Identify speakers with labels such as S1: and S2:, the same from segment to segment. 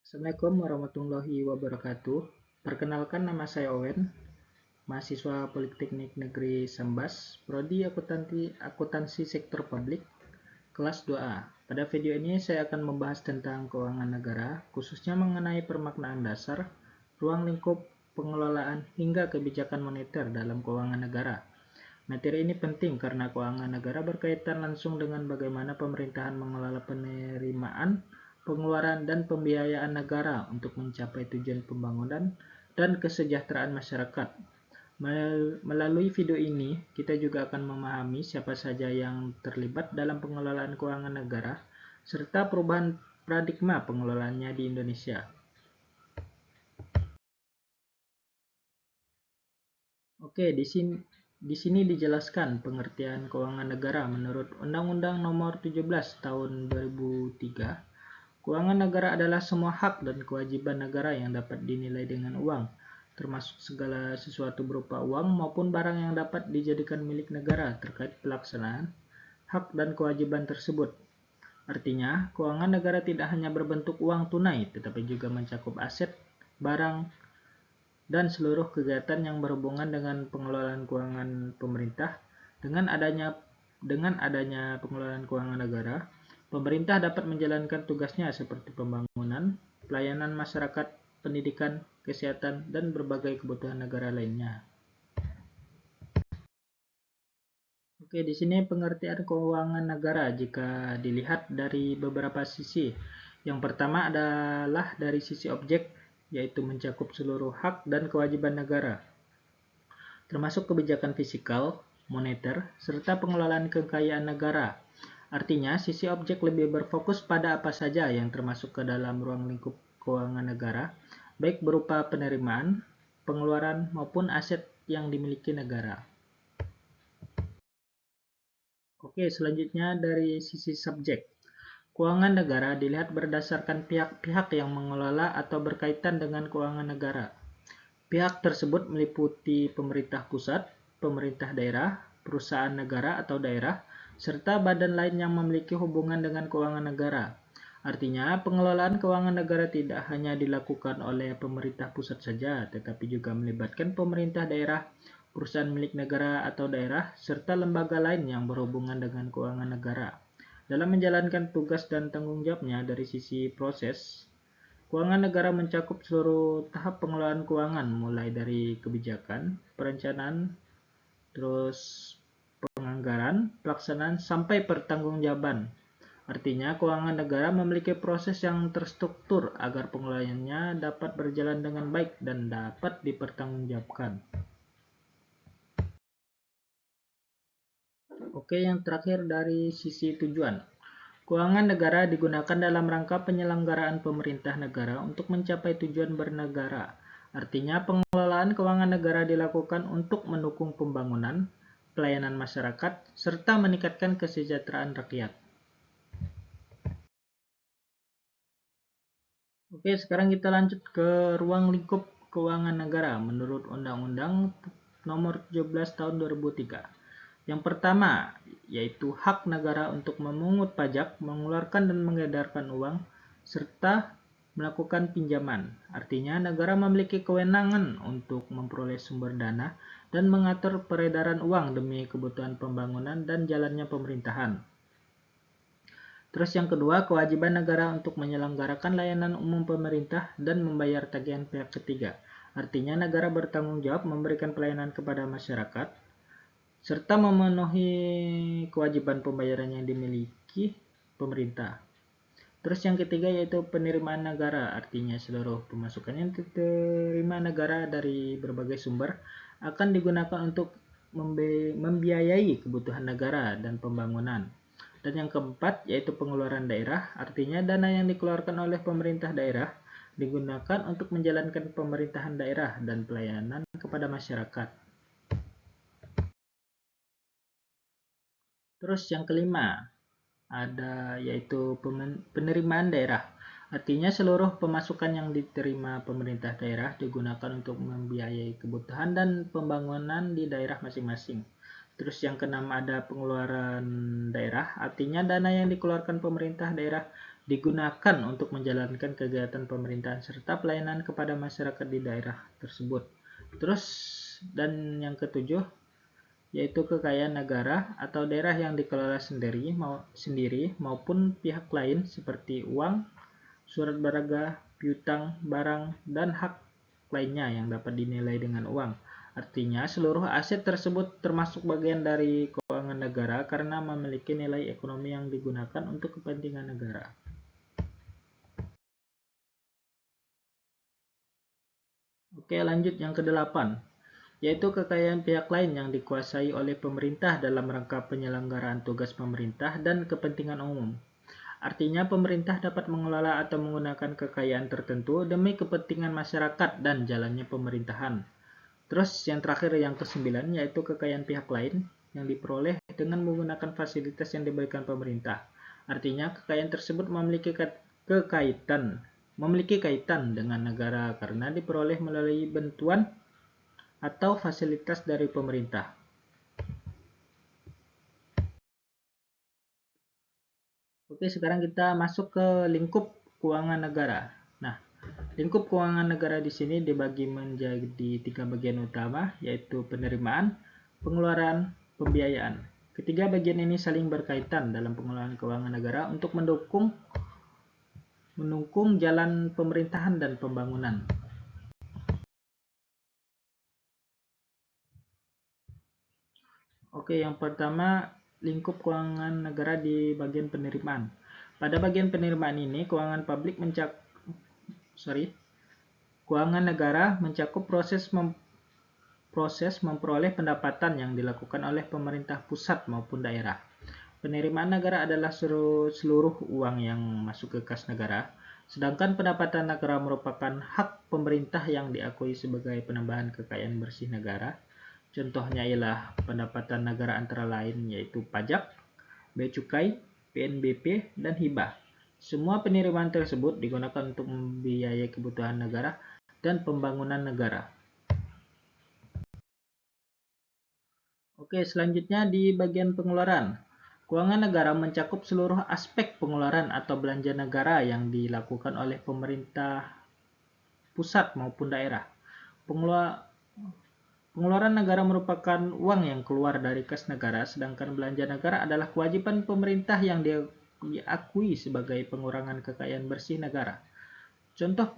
S1: Assalamualaikum warahmatullahi wabarakatuh. Perkenalkan, nama saya Owen, mahasiswa Politeknik Negeri Sambas, Prodi Akuntansi Sektor Publik, kelas 2A. Pada video ini saya akan membahas tentang keuangan negara, khususnya mengenai permaknaan dasar, ruang lingkup pengelolaan, hingga kebijakan moneter dalam keuangan negara. Materi ini penting karena keuangan negara berkaitan langsung dengan bagaimana pemerintahan mengelola penerimaan, pengeluaran, dan pembiayaan negara untuk mencapai tujuan pembangunan dan kesejahteraan masyarakat. Melalui video ini, kita juga akan memahami siapa saja yang terlibat dalam pengelolaan keuangan negara, serta perubahan paradigma pengelolaannya di Indonesia. Oke, di sini dijelaskan pengertian keuangan negara menurut Undang-Undang Nomor 17 Tahun 2003. Keuangan negara adalah semua hak dan kewajiban negara yang dapat dinilai dengan uang, termasuk segala sesuatu berupa uang maupun barang yang dapat dijadikan milik negara terkait pelaksanaan hak dan kewajiban tersebut. Artinya, keuangan negara tidak hanya berbentuk uang tunai, tetapi juga mencakup aset, barang, dan seluruh kegiatan yang berhubungan dengan pengelolaan keuangan pemerintah. Dengan adanya pengelolaan keuangan negara, pemerintah dapat menjalankan tugasnya seperti pembangunan, pelayanan masyarakat, pendidikan, kesehatan, dan berbagai kebutuhan negara lainnya. Oke, di sini pengertian keuangan negara jika dilihat dari beberapa sisi. Yang pertama adalah dari sisi objek, yaitu mencakup seluruh hak dan kewajiban negara, termasuk kebijakan fiskal, moneter, serta pengelolaan kekayaan negara. Artinya, sisi objek lebih berfokus pada apa saja yang termasuk ke dalam ruang lingkup keuangan negara, baik berupa penerimaan, pengeluaran, maupun aset yang dimiliki negara. Oke, selanjutnya dari sisi subjek. Keuangan negara dilihat berdasarkan pihak-pihak yang mengelola atau berkaitan dengan keuangan negara. Pihak tersebut meliputi pemerintah pusat, pemerintah daerah, perusahaan negara atau daerah, serta badan lain yang memiliki hubungan dengan keuangan negara. Artinya, pengelolaan keuangan negara tidak hanya dilakukan oleh pemerintah pusat saja, tetapi juga melibatkan pemerintah daerah, perusahaan milik negara atau daerah, serta lembaga lain yang berhubungan dengan keuangan negara. Dalam menjalankan tugas dan tanggung jawabnya dari sisi proses, keuangan negara mencakup seluruh tahap pengelolaan keuangan, mulai dari kebijakan, perencanaan, terus penganggaran, pelaksanaan, sampai pertanggungjawaban. Artinya, keuangan negara memiliki proses yang terstruktur agar pengelolaannya dapat berjalan dengan baik dan dapat dipertanggungjawabkan. Oke, yang terakhir dari sisi tujuan. Keuangan negara digunakan dalam rangka penyelenggaraan pemerintah negara untuk mencapai tujuan bernegara. Artinya, pengelolaan keuangan negara dilakukan untuk mendukung pembangunan, pelayanan masyarakat, serta meningkatkan kesejahteraan rakyat. Oke, sekarang kita lanjut ke ruang lingkup keuangan negara menurut Undang-Undang Nomor 17 Tahun 2003. Yang pertama, yaitu hak negara untuk memungut pajak, mengeluarkan dan mengedarkan uang, serta melakukan pinjaman. Artinya, negara memiliki kewenangan untuk memperoleh sumber dana dan mengatur peredaran uang demi kebutuhan pembangunan dan jalannya pemerintahan. Terus yang kedua, kewajiban negara untuk menyelenggarakan layanan umum pemerintah dan membayar tagihan pihak ketiga. Artinya, negara bertanggung jawab memberikan pelayanan kepada masyarakat, serta memenuhi kewajiban pembayaran yang dimiliki pemerintah. Terus yang ketiga yaitu penerimaan negara, artinya seluruh pemasukan yang diterima negara dari berbagai sumber akan digunakan untuk membiayai kebutuhan negara dan pembangunan. Dan yang keempat yaitu pengeluaran daerah, artinya dana yang dikeluarkan oleh pemerintah daerah digunakan untuk menjalankan pemerintahan daerah dan pelayanan kepada masyarakat. Terus yang kelima, ada yaitu penerimaan daerah. Artinya seluruh pemasukan yang diterima pemerintah daerah digunakan untuk membiayai kebutuhan dan pembangunan di daerah masing-masing. Terus yang keenam ada pengeluaran daerah, artinya dana yang dikeluarkan pemerintah daerah digunakan untuk menjalankan kegiatan pemerintahan serta pelayanan kepada masyarakat di daerah tersebut. Terus, dan yang ketujuh, yaitu kekayaan negara atau daerah yang dikelola sendiri maupun pihak lain seperti uang, surat berharga, piutang, barang, dan hak lainnya yang dapat dinilai dengan uang. Artinya, seluruh aset tersebut termasuk bagian dari keuangan negara karena memiliki nilai ekonomi yang digunakan untuk kepentingan negara. Oke, lanjut yang kedelapan, yaitu kekayaan pihak lain yang dikuasai oleh pemerintah dalam rangka penyelenggaraan tugas pemerintah dan kepentingan umum. Artinya, pemerintah dapat mengelola atau menggunakan kekayaan tertentu demi kepentingan masyarakat dan jalannya pemerintahan. Terus yang terakhir, yang kesembilan, yaitu kekayaan pihak lain yang diperoleh dengan menggunakan fasilitas yang diberikan pemerintah. Artinya, kekayaan tersebut memiliki kaitan dengan negara karena diperoleh melalui bantuan atau fasilitas dari pemerintah. Oke, sekarang kita masuk ke lingkup keuangan negara. Nah, lingkup keuangan negara di sini dibagi menjadi 3 bagian utama, yaitu penerimaan, pengeluaran, pembiayaan. Ketiga bagian ini saling berkaitan dalam pengelolaan keuangan negara untuk mendukung jalan pemerintahan dan pembangunan. Oke, yang pertama, lingkup keuangan negara di bagian penerimaan. Pada bagian penerimaan ini, keuangan negara mencakup proses memperoleh pendapatan yang dilakukan oleh pemerintah pusat maupun daerah. Penerimaan negara adalah seluruh uang yang masuk ke kas negara, sedangkan pendapatan negara merupakan hak pemerintah yang diakui sebagai penambahan kekayaan bersih negara. Contohnya ialah pendapatan negara antara lain yaitu pajak, bea cukai, PNBP, dan hibah. Semua penerimaan tersebut digunakan untuk membiayai kebutuhan negara dan pembangunan negara. Oke, selanjutnya di bagian pengeluaran. Keuangan negara mencakup seluruh aspek pengeluaran atau belanja negara yang dilakukan oleh pemerintah pusat maupun daerah. Pengeluaran negara merupakan uang yang keluar dari kas negara, sedangkan belanja negara adalah kewajiban pemerintah yang diakui sebagai pengurangan kekayaan bersih negara. Contoh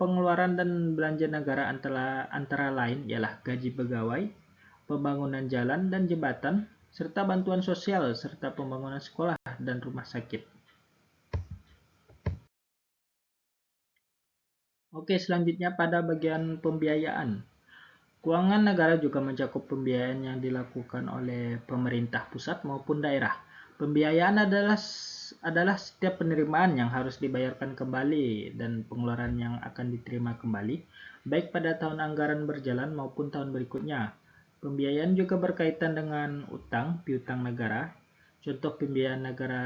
S1: pengeluaran dan belanja negara antara lain ialah gaji pegawai, pembangunan jalan dan jembatan, serta bantuan sosial, serta pembangunan sekolah dan rumah sakit. Oke, selanjutnya pada bagian pembiayaan. Keuangan negara juga mencakup pembiayaan yang dilakukan oleh pemerintah pusat maupun daerah. Pembiayaan adalah setiap penerimaan yang harus dibayarkan kembali dan pengeluaran yang akan diterima kembali, baik pada tahun anggaran berjalan maupun tahun berikutnya. Pembiayaan juga berkaitan dengan utang, piutang negara. Contoh pembiayaan negara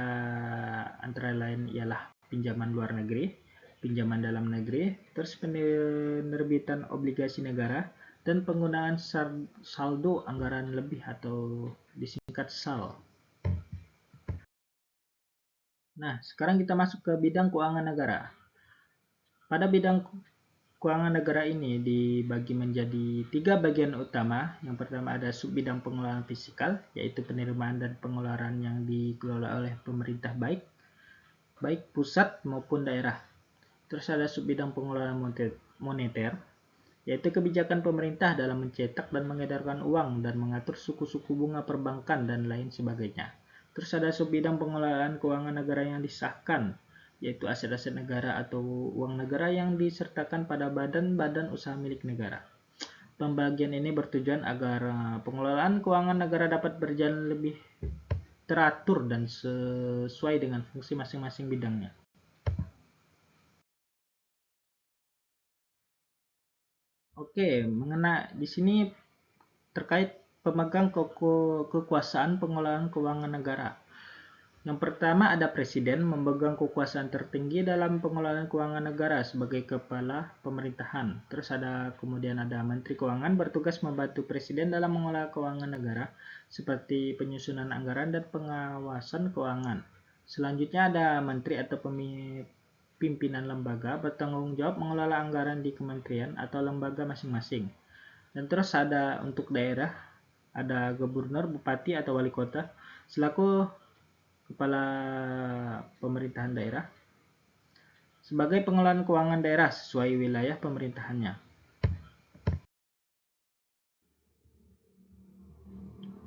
S1: antara lain ialah pinjaman luar negeri, pinjaman dalam negeri, terus penerbitan obligasi negara, dan penggunaan saldo anggaran lebih atau disingkat SAL. Nah, sekarang kita masuk ke bidang keuangan negara. Pada bidang keuangan negara ini dibagi menjadi 3 bagian utama. Yang pertama ada subbidang pengelolaan fiskal, yaitu penerimaan dan pengeluaran yang dikelola oleh pemerintah baik pusat maupun daerah. Terus ada subbidang pengelolaan moneter, yaitu kebijakan pemerintah dalam mencetak dan mengedarkan uang dan mengatur suku-suku bunga perbankan dan lain sebagainya. Terus ada subbidang pengelolaan keuangan negara yang disahkan, yaitu aset-aset negara atau uang negara yang disertakan pada badan-badan usaha milik negara. Pembagian ini bertujuan agar pengelolaan keuangan negara dapat berjalan lebih teratur dan sesuai dengan fungsi masing-masing bidangnya. Oke, di sini terkait pemegang kekuasaan pengelolaan keuangan negara. Yang pertama ada presiden memegang kekuasaan tertinggi dalam pengelolaan keuangan negara sebagai kepala pemerintahan. Terus kemudian ada menteri keuangan bertugas membantu presiden dalam mengelola keuangan negara seperti penyusunan anggaran dan pengawasan keuangan. Selanjutnya ada menteri atau pimpinan lembaga bertanggung jawab mengelola anggaran di kementerian atau lembaga masing-masing. Dan terus ada untuk daerah, ada gubernur, bupati atau wali kota selaku kepala pemerintahan daerah sebagai pengelolaan keuangan daerah sesuai wilayah pemerintahannya.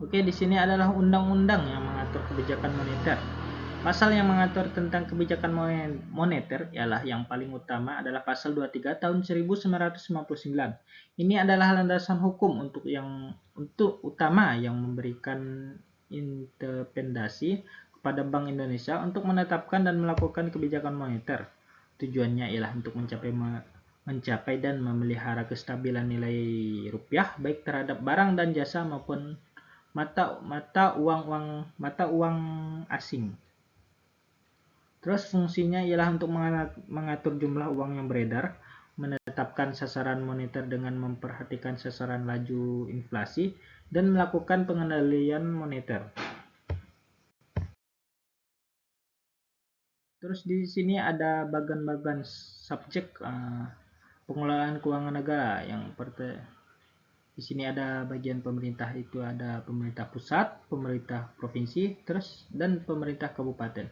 S1: Oke, di sini adalah undang-undang yang mengatur kebijakan moneter. Pasal yang mengatur tentang kebijakan moneter ialah yang paling utama adalah pasal 23 tahun 1959. Ini adalah landasan hukum untuk utama yang memberikan independensi kepada Bank Indonesia untuk menetapkan dan melakukan kebijakan moneter. Tujuannya ialah untuk mencapai dan memelihara kestabilan nilai rupiah baik terhadap barang dan jasa maupun mata uang asing. Terus fungsinya ialah untuk mengatur jumlah uang yang beredar, menetapkan sasaran moneter dengan memperhatikan sasaran laju inflasi, dan melakukan pengendalian moneter. Terus di sini ada bagian-bagian subjek pengelolaan keuangan negara. Di sini ada bagian pemerintah, itu ada pemerintah pusat, pemerintah provinsi, dan pemerintah kabupaten.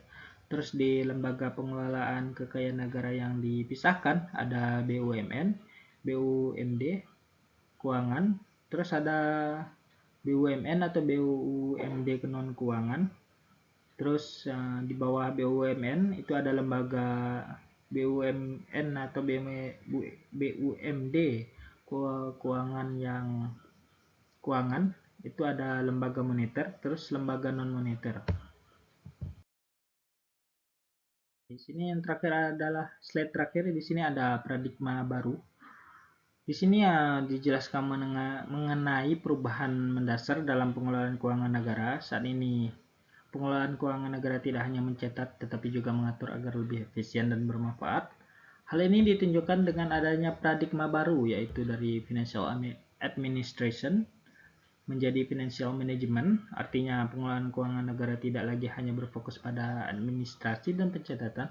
S1: Terus di lembaga pengelolaan kekayaan negara yang dipisahkan ada BUMN, BUMD, keuangan, terus ada BUMN atau BUMD non keuangan. Terus di bawah BUMN itu ada lembaga BUMN atau BUMD keuangan itu ada lembaga moneter, terus lembaga non moneter. Di sini yang terakhir adalah slide terakhir. Di sini ada paradigma baru. Di sini dijelaskan mengenai perubahan mendasar dalam pengelolaan keuangan negara. Saat ini pengelolaan keuangan negara tidak hanya mencatat tetapi juga mengatur agar lebih efisien dan bermanfaat. Hal ini ditunjukkan dengan adanya paradigma baru, yaitu dari financial administration menjadi financial management. Artinya pengelolaan keuangan negara tidak lagi hanya berfokus pada administrasi dan pencatatan,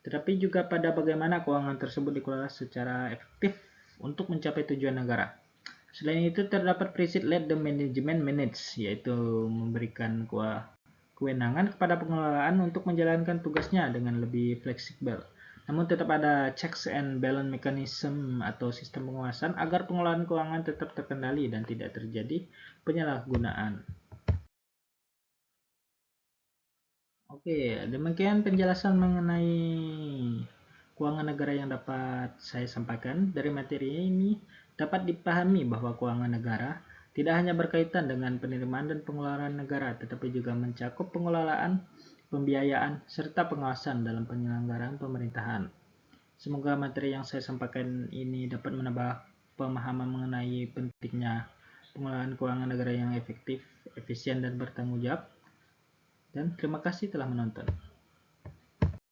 S1: tetapi juga pada bagaimana keuangan tersebut dikelola secara efektif untuk mencapai tujuan negara. Selain itu terdapat prinsip let the management manage, yaitu memberikan kewenangan kepada pengelolaan untuk menjalankan tugasnya dengan lebih fleksibel. Namun tetap ada checks and balance mechanism atau sistem pengawasan agar pengelolaan keuangan tetap terkendali dan tidak terjadi penyalahgunaan. Oke, demikian penjelasan mengenai keuangan negara yang dapat saya sampaikan. Dari materi ini dapat dipahami bahwa keuangan negara tidak hanya berkaitan dengan penerimaan dan pengeluaran negara, tetapi juga mencakup pengelolaan, pembiayaan, serta pengawasan dalam penyelenggaraan pemerintahan. Semoga materi yang saya sampaikan ini dapat menambah pemahaman mengenai pentingnya pengelolaan keuangan negara yang efektif, efisien, dan bertanggung jawab. Dan terima kasih telah menonton.